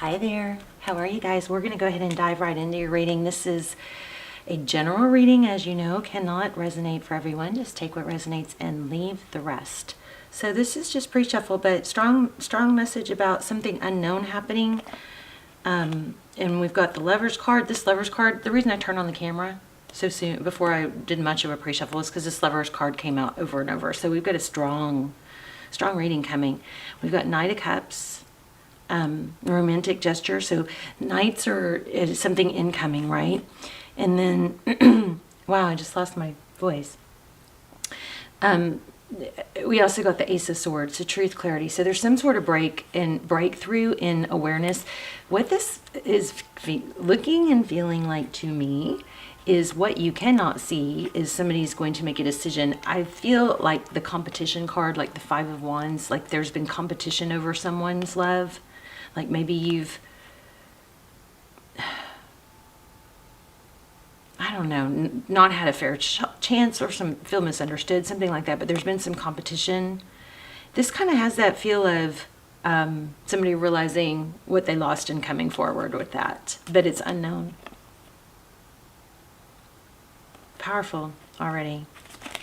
Hi there. How are you guys? We're going to go ahead and dive right into your reading. This is a general reading, as you know, cannot resonate for everyone. Just take what resonates and leave the rest. So this is just pre-shuffle, but strong message about something unknown happening. And we've got the Lovers card. This Lovers card, the reason I turned on the camera so soon before I did much of a pre-shuffle is because this Lovers card came out over and over. So we've got a strong reading coming. We've got Knight of Cups. Romantic gesture. So knights is something incoming, right? And then, wow, I just lost my voice. We also got the Ace of Swords, so truth, clarity. So there's some sort of breakthrough in awareness. What this is looking and feeling like to me is what you cannot see is somebody's going to make a decision. I feel like the competition card, like the Five of Wands, like there's been competition over someone's love. Like maybe you've, I don't know, not had a fair chance or feel misunderstood, something like that. But there's been some competition. This kind of has that feel of somebody realizing what they lost and coming forward with that. But it's unknown. Powerful already.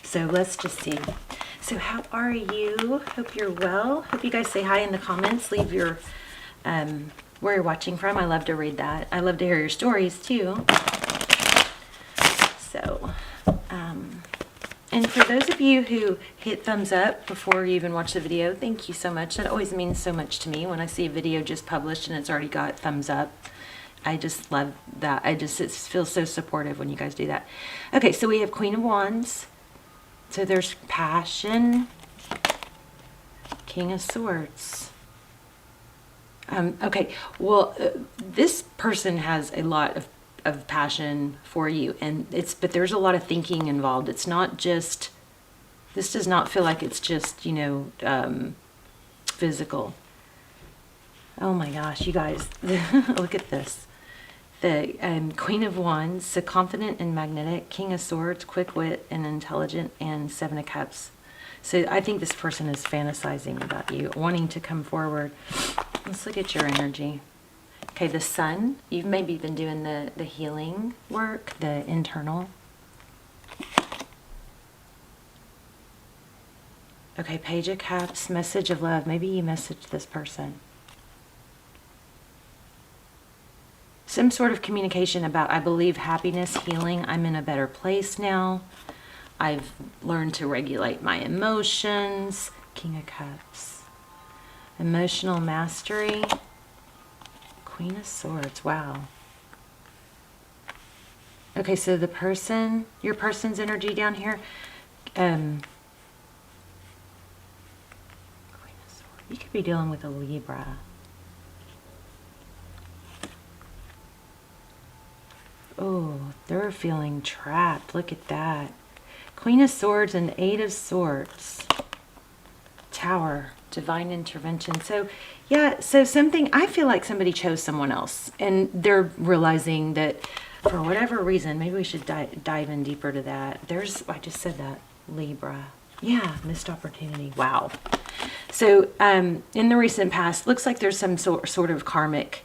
So let's just see. So how are you? Hope you're well. Hope you guys say hi in the comments. Leave your where you're watching from. I love to read that. I love to hear your stories too. So, and for those of you who hit thumbs up before you even watch the video, thank you so much. That always means so much to me when I see a video just published and it's already got thumbs up. I just love that. It feels so supportive when you guys do that. Okay, so we have Queen of Wands. So there's passion. King of Swords. Okay, well, this person has a lot of passion for you, but there's a lot of thinking involved. It's not just, this does not feel like it's just, physical. Oh my gosh, you guys, look at this. The Queen of Wands, so confident and magnetic, King of Swords, quick wit and intelligent, and Seven of Cups. So I think this person is fantasizing about you, wanting to come forward. Let's look at your energy. Okay, the Sun. You've maybe been doing the healing work, the internal. Okay, Page of Cups, message of love. Maybe you messaged this person. Some sort of communication about, I believe, happiness, healing. I'm in a better place now. I've learned to regulate my emotions. King of Cups. Emotional mastery. Queen of Swords. Wow. Okay, so the person, your person's energy down here. Queen of Swords. You could be dealing with a Libra. Oh, they're feeling trapped. Look at that. Queen of Swords and Eight of Swords. Tower. Divine intervention. So, yeah, so something, I feel like somebody chose someone else. And they're realizing that for whatever reason, maybe we should dive in deeper to that. I just said that. Libra. Yeah, missed opportunity. Wow. So, in the recent past, looks like there's some sort of karmic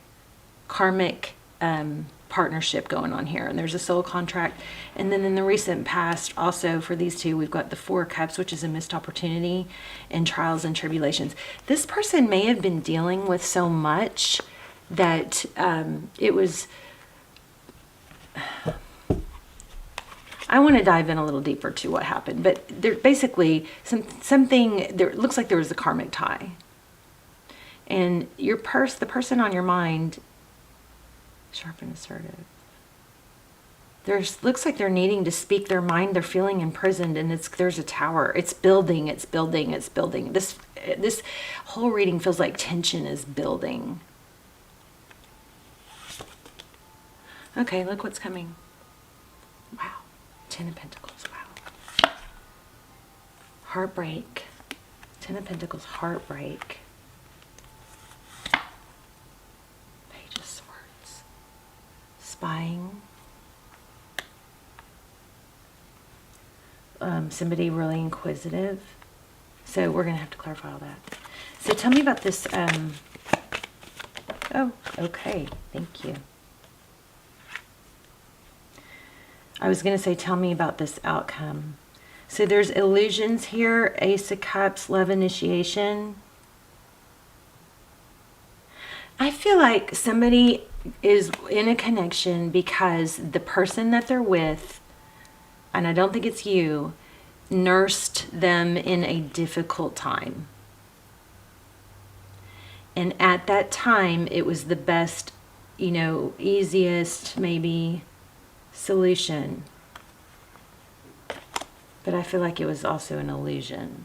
partnership going on here, and there's a soul contract. And then in the recent past also for these two, we've got the Four of Cups, which is a missed opportunity and trials and tribulations. This person may have been dealing with so much that it was, I want to dive in a little deeper to what happened, but there basically something there looks like there was a karmic tie, and the person on your mind, sharp and assertive. Looks like they're needing to speak their mind. They're feeling imprisoned, and there's a tower. It's building. This whole reading feels like tension is building. Okay, look what's coming. Wow. 10 of Pentacles. Wow. Heartbreak. 10 of Pentacles, heartbreak. Page of Swords. Spying. Somebody really inquisitive. So we're going to have to clarify all that. So tell me about this. Oh, okay. Thank you. I was going to say, tell me about this outcome. So there's illusions here. Ace of Cups, love initiation. I feel like somebody is in a connection because the person that they're with, and I don't think it's you, nursed them in a difficult time. And at that time, it was the best, you know, easiest maybe solution. But I feel like it was also an illusion.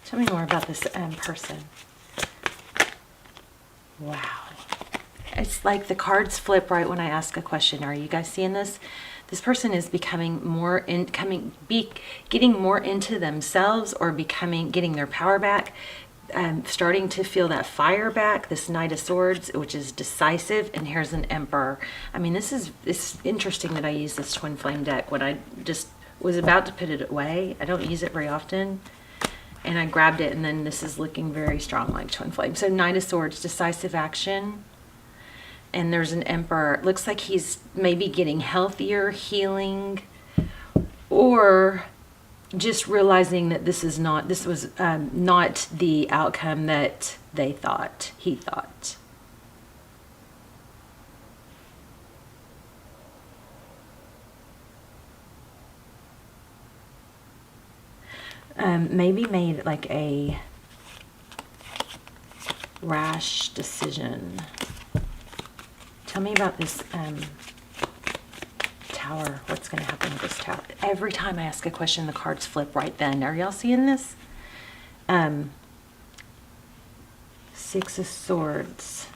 Tell me more about this person. Wow. It's like the cards flip right when I ask a question. Are you guys seeing this? This person is becoming more getting more into themselves, or getting their power back, starting to feel that fire back. This Knight of Swords, which is decisive, and here's an Emperor. I mean, it's interesting that I use this twin flame deck when I just was about to put it away. I don't use it very often. And I grabbed it, and then this is looking very strong like twin flame. So Knight of Swords, decisive action. And there's an Emperor. It looks like he's maybe getting healthier, healing, or just realizing that this was not the outcome that he thought. Maybe made like a rash decision. Tell me about this tower. What's going to happen with this tower? Every time I ask a question, the cards flip right then. Are y'all seeing this? Six of Swords.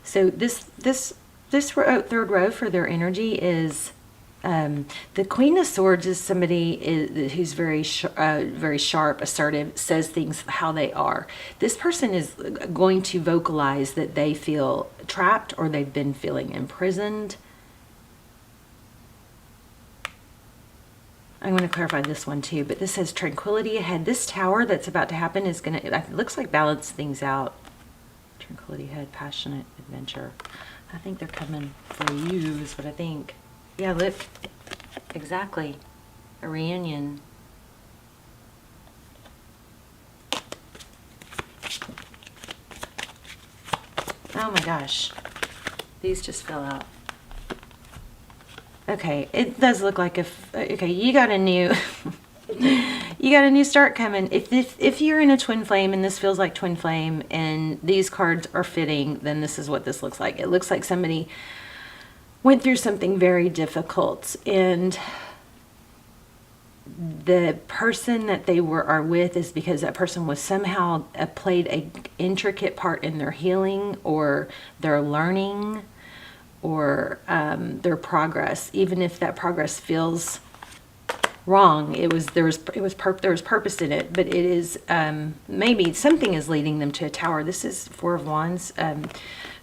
So this third row for their energy is the Queen of Swords is somebody who's very sharp, assertive, says things how they are. This person is going to vocalize that they feel trapped or they've been feeling imprisoned. I'm going to clarify this one too, but this says tranquility ahead. This tower that's about to happen is going to, it looks like, balance things out. Tranquility ahead, passionate adventure. I think they're coming for you is what I think. Yeah, look, exactly, a reunion. Oh my gosh, these just fell out. Okay, it does look like okay, you got a new, you got a new start coming. If you're in a twin flame and this feels like twin flame and these cards are fitting, then this is what this looks like. It looks like somebody went through something very difficult, and the person that they are with is because that person was somehow played a intricate part in their healing or their learning or their progress. Even if that progress feels wrong, there was purpose in it, but it is maybe something is leading them to a tower. This is Four of Wands.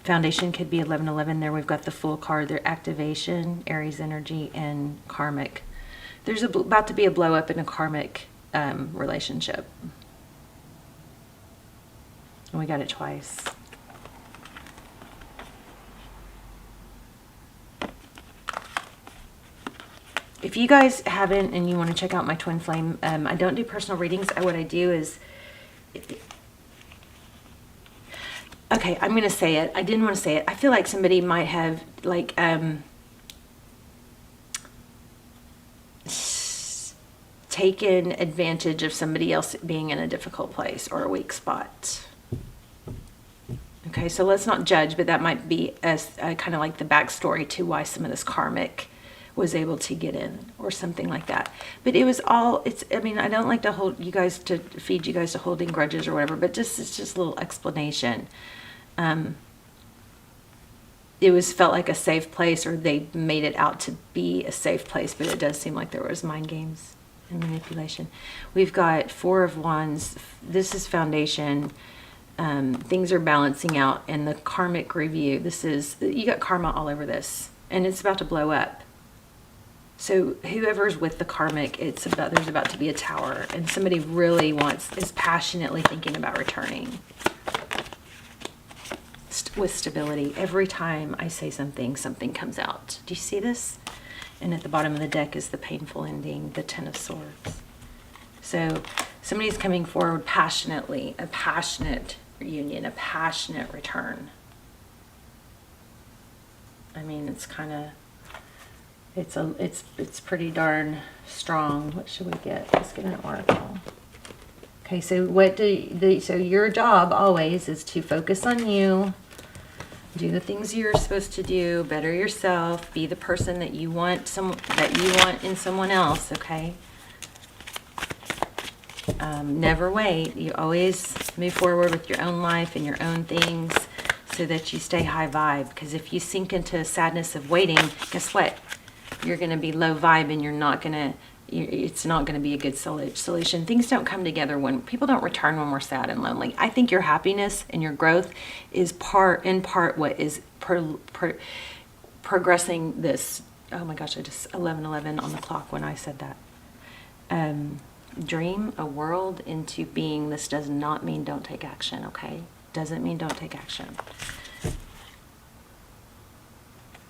Foundation could be 1111. There we've got the Fool card. Their activation, Aries energy, and karmic. There's about to be a blow up in a karmic relationship. And we got it twice. If you guys haven't and you want to check out my twin flame, I don't do personal readings. What I do is... Okay, I'm going to say it. I didn't want to say it. I feel like somebody might have, like, taken advantage of somebody else being in a difficult place or a weak spot. Okay, so let's not judge, but that might be a kind of like the backstory to why some of this karmic was able to get in or something like that. But it was all, I mean, I don't like to feed you guys to holding grudges or whatever, but it's just a little explanation. It felt like a safe place, or they made it out to be a safe place, but it does seem like there was mind games and manipulation. We've got Four of Wands. This is foundation. Things are balancing out, and the karmic review. You got karma all over this, and it's about to blow up. So whoever's with the karmic, there's about to be a tower, and somebody really is passionately thinking about returning with stability. Every time I say something, something comes out. Do you see this? And at the bottom of the deck is the painful ending, the Ten of Swords. So somebody's coming forward passionately, a passionate reunion, a passionate return. I mean, it's kind of, it's pretty darn strong. What should we get? Let's get an oracle. Okay, so so your job always is to focus on you, do the things you're supposed to do, better yourself, be the person that you want in someone else, okay? Never wait. You always move forward with your own life and your own things so that you stay high vibe. Because if you sink into sadness of waiting, guess what? You're going to be low vibe, and it's not going to be a good solution. Things don't come together when people don't return when we're sad and lonely. I think your happiness and your growth is in part what is progressing this. Oh my gosh, I just 11:11 on the clock when I said that. Dream a world into being. This does not mean don't take action, okay? Doesn't mean don't take action.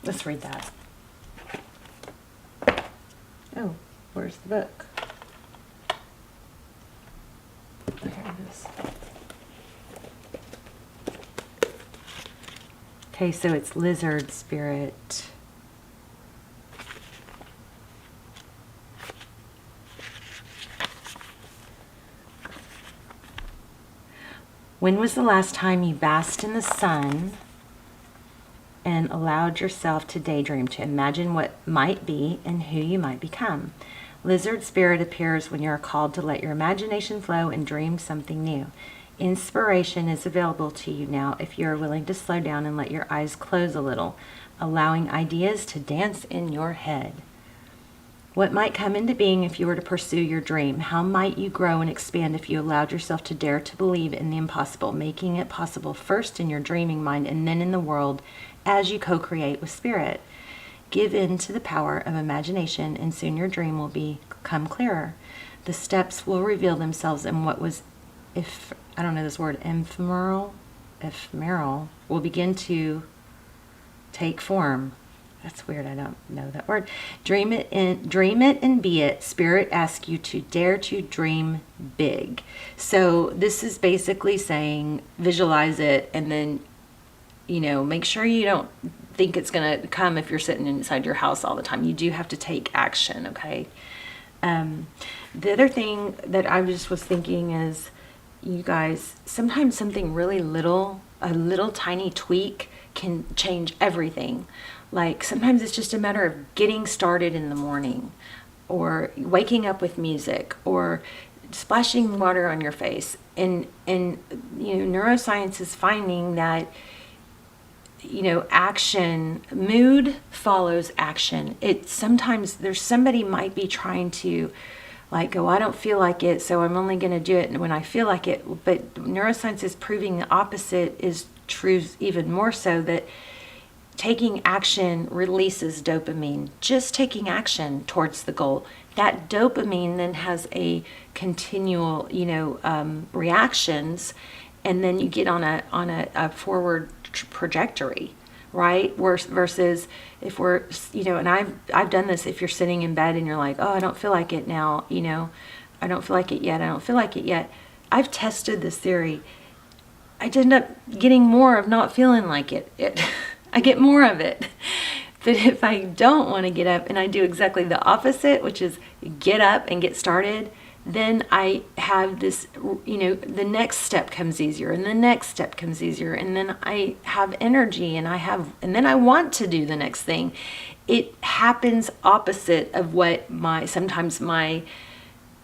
Let's read that. Oh, where's the book? There it is. Okay, so it's lizard spirit. When was the last time you basked in the sun and allowed yourself to daydream, to imagine what might be and who you might become? Lizard spirit appears when you are called to let your imagination flow and dream something new. Inspiration is available to you now if you are willing to slow down and let your eyes close a little, allowing ideas to dance in your head. What might come into being if you were to pursue your dream? How might you grow and expand if you allowed yourself to dare to believe in the impossible, making it possible first in your dreaming mind and then in the world as you co-create with spirit? Give in to the power of imagination, and soon your dream will become clearer. The steps will reveal themselves, and what was, if I don't know this word, ephemeral, will begin to take form. That's weird. I don't know that word. Dream it and be it. Spirit asks you to dare to dream big. So this is basically saying visualize it, and then, make sure you don't think it's going to come if you're sitting inside your house all the time. You do have to take action, okay? The other thing that I just was thinking is, you guys, sometimes something really little, a little tiny tweak can change everything. Like sometimes it's just a matter of getting started in the morning, or waking up with music, or splashing water on your face. And neuroscience is finding that, action, mood follows action. Sometimes there's somebody might be trying to go, I don't feel like it, so I'm only going to do it when I feel like it. But neuroscience is proving the opposite is true, even more so, that taking action releases dopamine. Just taking action towards the goal. That dopamine then has a continual, reactions, and then you get on a forward trajectory, right? Versus if we're, and I've done this. If you're sitting in bed and you're like, oh, I don't feel like it now, I don't feel like it yet. I don't feel like it yet. I've tested this theory. I end up getting more of not feeling like it. I get more of it. But if I don't want to get up and I do exactly the opposite, which is get up and get started, then I have this, the next step comes easier, and the next step comes easier, and then I have energy, and then I want to do the next thing. It happens opposite of what sometimes my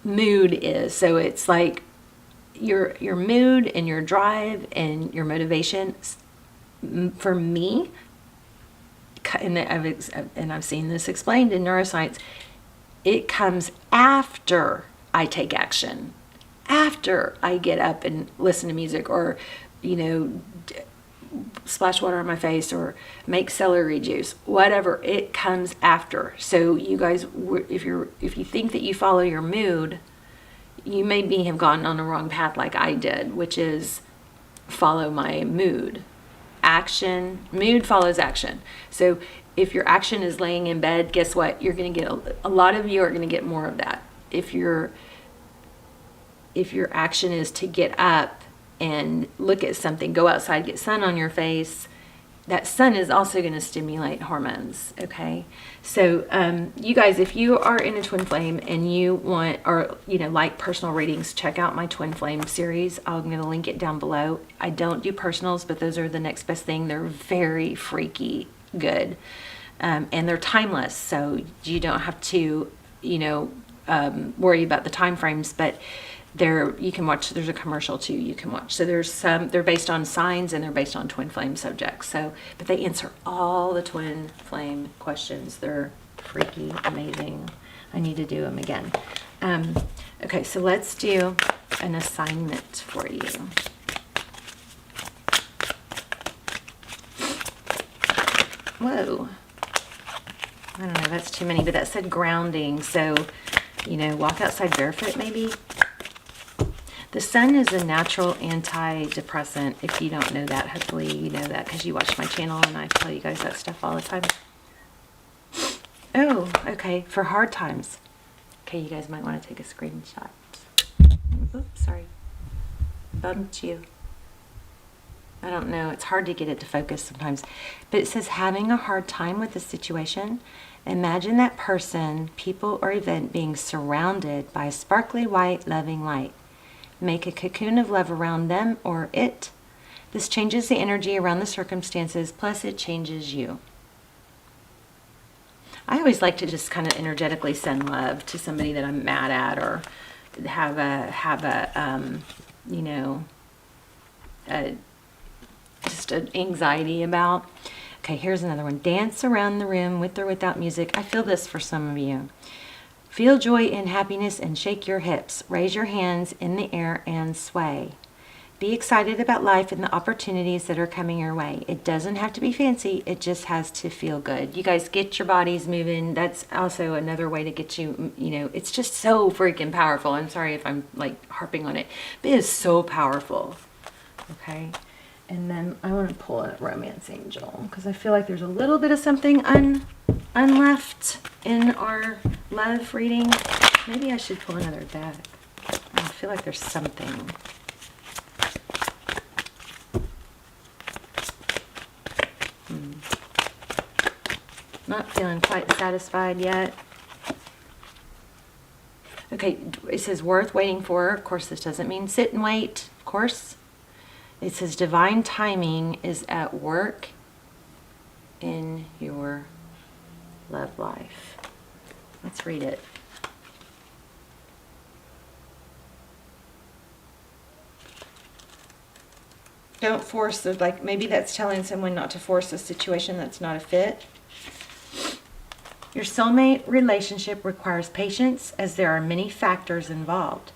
mood is. So it's like your mood and your drive and your motivation, for me, and I've seen this explained in neuroscience, it comes after I take action, after I get up and listen to music, or splash water on my face or make celery juice, whatever, it comes after. So you guys, if you think that you follow your mood, you maybe have gone on the wrong path like I did, which is follow my mood. Mood follows action. So if your action is laying in bed, guess what? You're going to get a lot of you are going to get more of that. If your action is to get up and look at something, go outside, get sun on your face, that sun is also going to stimulate hormones. Okay, so you guys, if you are in a twin flame and you want, or like personal readings, check out my twin flame series. I'm going to link it down below. I don't do personals, but those are the next best thing. They're very freaky good, and they're timeless, so you don't have to worry about the time frames. But you can watch, there's a commercial too you can watch. So there's some, they're based on signs and they're based on twin flame subjects. So, but they answer all the twin flame questions. They're freaky, amazing. I need to do them again. Okay, so let's do an assignment for you. Whoa. I don't know, that's too many, but that said grounding. So, walk outside barefoot maybe. The sun is a natural antidepressant. If you don't know that, hopefully you know that because you watch my channel and I tell you guys that stuff all the time. Oh, okay, for hard times. Okay, you guys might want to take a screenshot. Oops, sorry. Bumped you. I don't know, it's hard to get it to focus sometimes. But it says having a hard time with the situation. Imagine that person, people, or event being surrounded by a sparkly white, loving light. Make a cocoon of love around them or it. This changes the energy around the circumstances, plus it changes you. I always like to just kind of energetically send love to somebody that I'm mad at or have just an anxiety about. Okay, here's another one. Dance around the room with or without music. I feel this for some of you. Feel joy and happiness and shake your hips. Raise your hands in the air and sway. Be excited about life and the opportunities that are coming your way. It doesn't have to be fancy. It just has to feel good. You guys get your bodies moving. That's also another way to get you, it's just so freaking powerful. I'm sorry if I'm like harping on it, but it is so powerful. Okay. And then I want to pull a romance angel because I feel like there's a little bit of something unleft in our love reading. Maybe I should pull another deck. I feel like there's something. Not feeling quite satisfied yet. Okay, it says worth waiting for. Of course, this doesn't mean sit and wait. Of course. It says divine timing is at work in your love life. Let's read it. Don't force the, like maybe that's telling someone not to force a situation that's not a fit. Your soulmate relationship requires patience as there are many factors involved.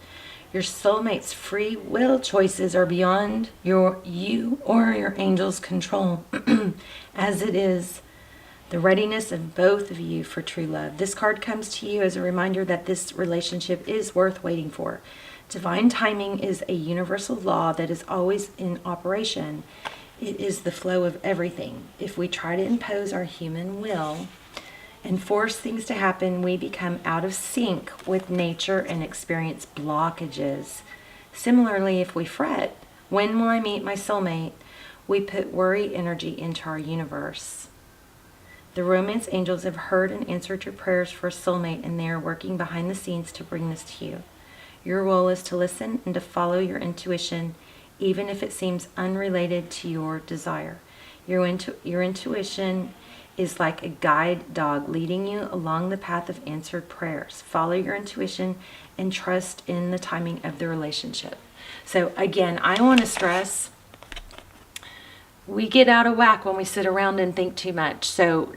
Your soulmate's free will choices are beyond you or your angel's control, as it is the readiness of both of you for true love. This card comes to you as a reminder that this relationship is worth waiting for. Divine timing is a universal law that is always in operation. It is the flow of everything. If we try to impose our human will and force things to happen, we become out of sync with nature and experience blockages. Similarly, if we fret, when will I meet my soulmate? We put worry energy into our universe. The romance angels have heard and answered your prayers for a soulmate, and they are working behind the scenes to bring this to you. Your role is to listen and to follow your intuition, even if it seems unrelated to your desire. Your intuition is like a guide dog leading you along the path of answered prayers. Follow your intuition and trust in the timing of the relationship. So again, I want to stress, we get out of whack when we sit around and think too much. So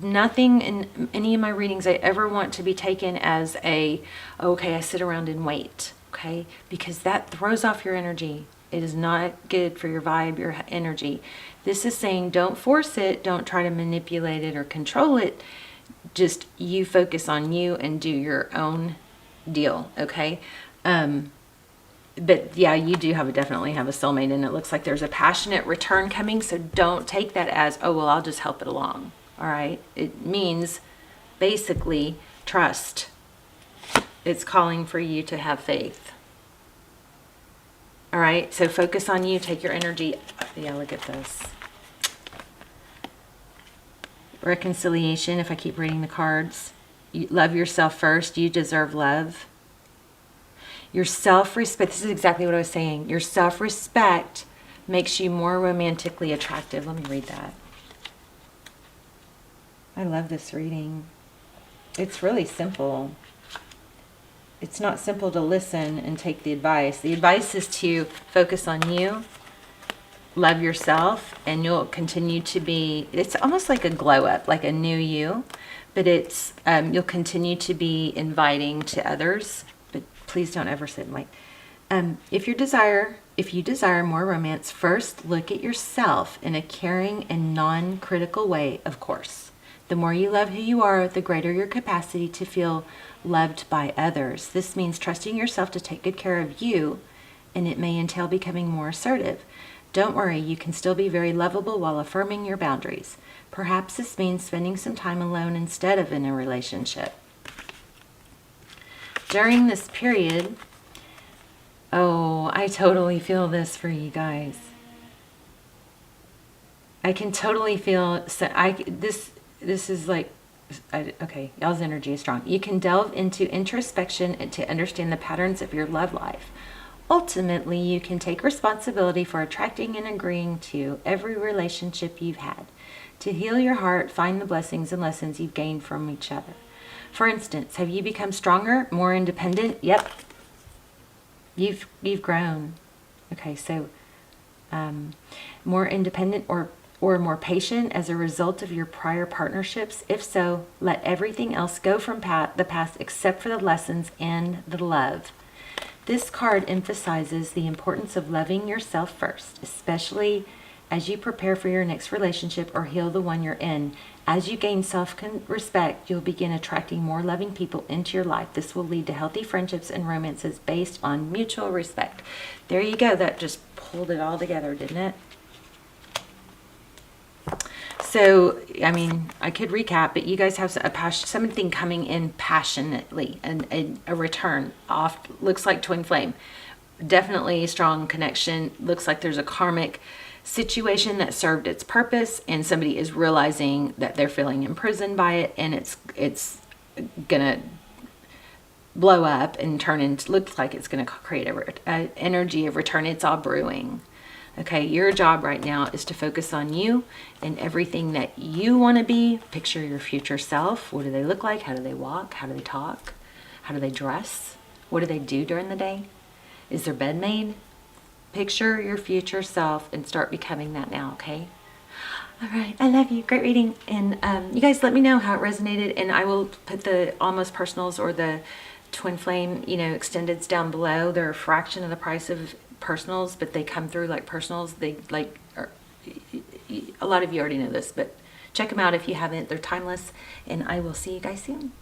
nothing in any of my readings I ever want to be taken as okay, I sit around and wait, okay? Because that throws off your energy. It is not good for your vibe, your energy. This is saying don't force it, don't try to manipulate it or control it. Just you focus on you and do your own deal, okay? But yeah, you do definitely have a soulmate, and it looks like there's a passionate return coming, so don't take that as, oh, well, I'll just help it along, all right? It means basically trust. It's calling for you to have faith. All right, so focus on you, take your energy. Yeah, look at this. Reconciliation, if I keep reading the cards. You love yourself first. You deserve love. Your self-respect, this is exactly what I was saying. Your self-respect makes you more romantically attractive. Let me read that. I love this reading. It's really simple. It's not simple to listen and take the advice. The advice is to focus on you, love yourself, and you'll continue to be, it's almost like a glow up, like a new you, but it's, you'll continue to be inviting to others, but please don't ever sit and wait. If you desire more romance, first look at yourself in a caring and non-critical way, of course. The more you love who you are, the greater your capacity to feel loved by others. This means trusting yourself to take good care of you, and it may entail becoming more assertive. Don't worry, you can still be very lovable while affirming your boundaries. Perhaps this means spending some time alone instead of in a relationship. During this period, oh, I totally feel this for you guys. I can totally feel, this is like, okay, y'all's energy is strong. You can delve into introspection and to understand the patterns of your love life. Ultimately, you can take responsibility for attracting and agreeing to every relationship you've had. To heal your heart, find the blessings and lessons you've gained from each other. For instance, have you become stronger, more independent? Yep. You've grown. Okay, so more independent or more patient as a result of your prior partnerships? If so, let everything else go from the past except for the lessons and the love. This card emphasizes the importance of loving yourself first, especially as you prepare for your next relationship or heal the one you're in. As you gain self-respect, you'll begin attracting more loving people into your life. This will lead to healthy friendships and romances based on mutual respect. There you go. That just pulled it all together, didn't it? So, I mean, I could recap, but you guys have something coming in passionately, and a return off. Looks like twin flame. Definitely a strong connection. Looks like there's a karmic situation that served its purpose, and somebody is realizing that they're feeling imprisoned by it, and it's gonna blow up and turn into, looks like it's gonna create an energy of return. It's all brewing. Okay, your job right now is to focus on you and everything that you want to be. Picture your future self. What do they look like? How do they walk? How do they talk? How do they dress? What do they do during the day? Is their bed made? Picture your future self and start becoming that now, okay? All right, I love you. Great reading. And you guys let me know how it resonated, and I will put the almost personals or the twin flame, extendeds down below. They're a fraction of the price of personals, but they come through like personals. They a lot of you already know this, but check them out if you haven't. They're timeless, and I will see you guys soon.